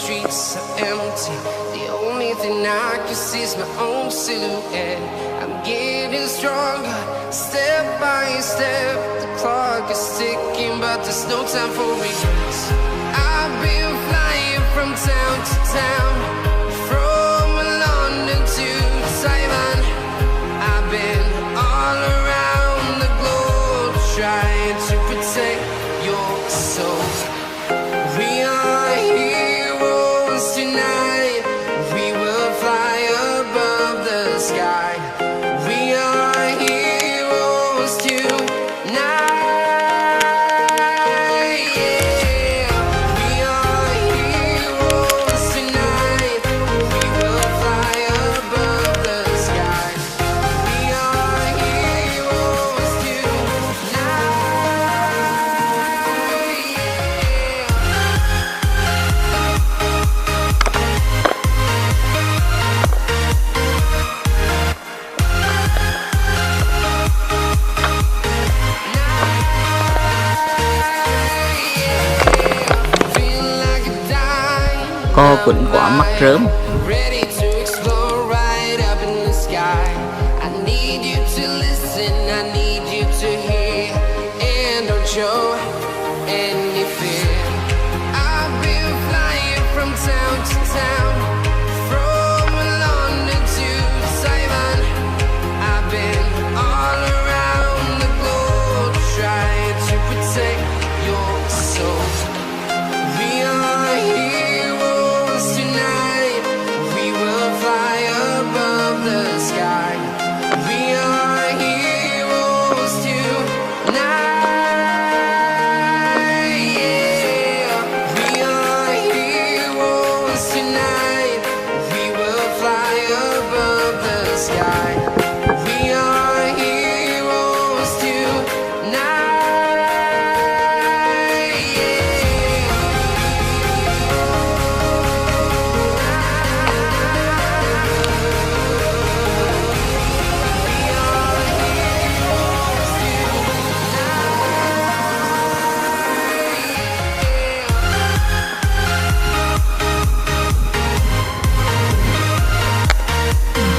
streets are empty. The only thing I can see is my own silhouette. I'm getting stronger, step by step. The clock is ticking, but there's no time for regrets. I've been flying from town to town, from London to Taiwan. I've been all around the globe, trying to protect your soul. We are heroes tonight. We will fly above the sky. We are heroes tonight. Yeah. We are heroes tonight. We will fly above the sky. We are heroes tonight. Co quỳnh quả mắt rớm. Ready to explore right up in the sky. I need you to listen, I need you to hear, and don't show any fear. I've been flying from town to town, from London to Taiwan. I've been all around the globe, trying to protect your soul. We are heroes tonight. We will fly above the sky. We are heroes tonight. Yeah. We are heroes tonight. We will fly above the sky. We are heroes tonight.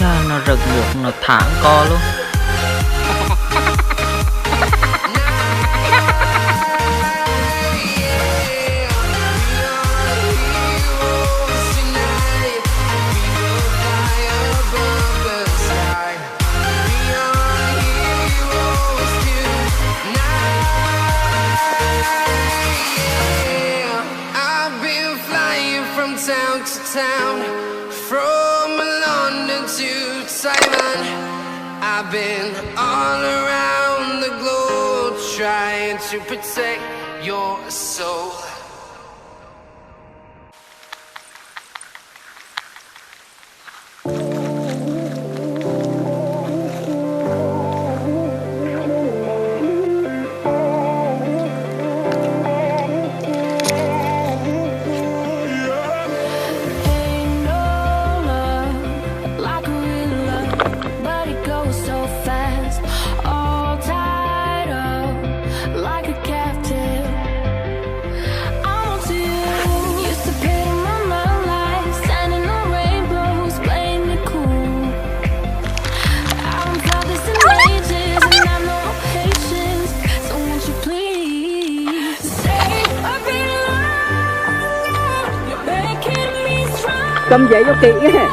Ra nó rực được, nó thẳng co luôn. Town to town, from London to Taiwan. I've been all around the globe, trying to protect your soul. Cầm giấy cho kỹ nghe.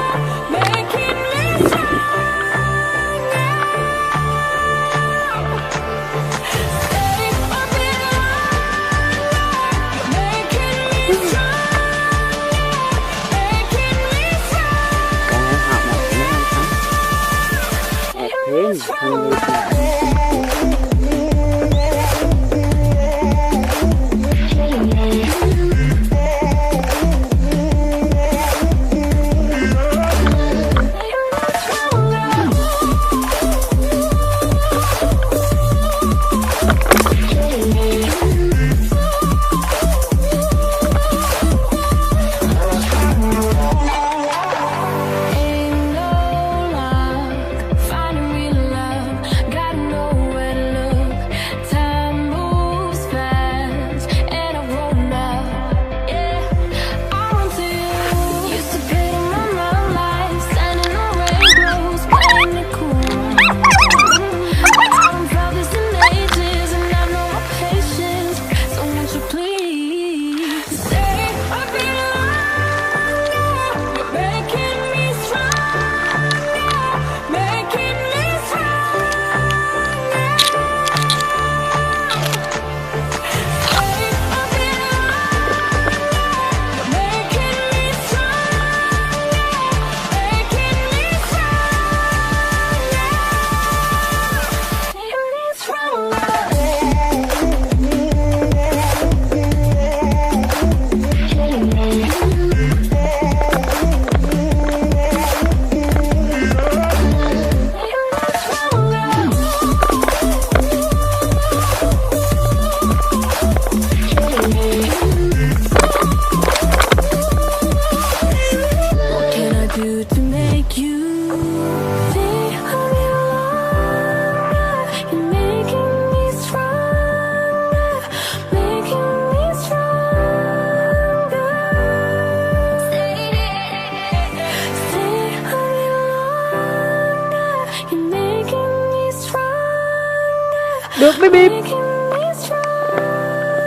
Được mới bịp.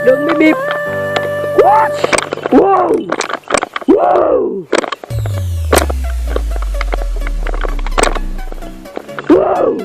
Được mới bịp. What? Wow. Wow. Wow.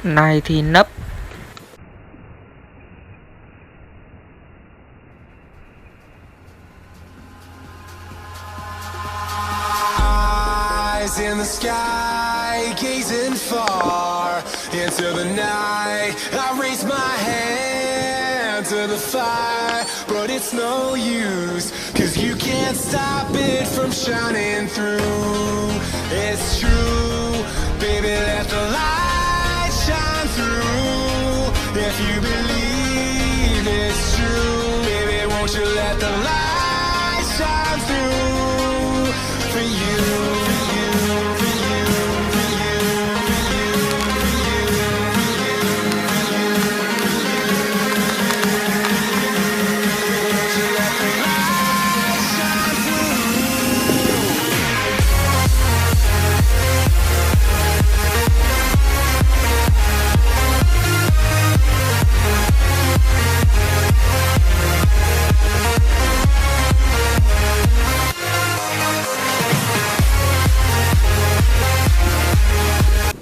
Này thì nấp. Eyes in the sky, gazing far into the night. I raise my hand to the fire, but it's no use, 'cause you can't stop it from shining through. It's true, baby, let the light shine through. If you believe it's true, baby, won't you let the light shine through?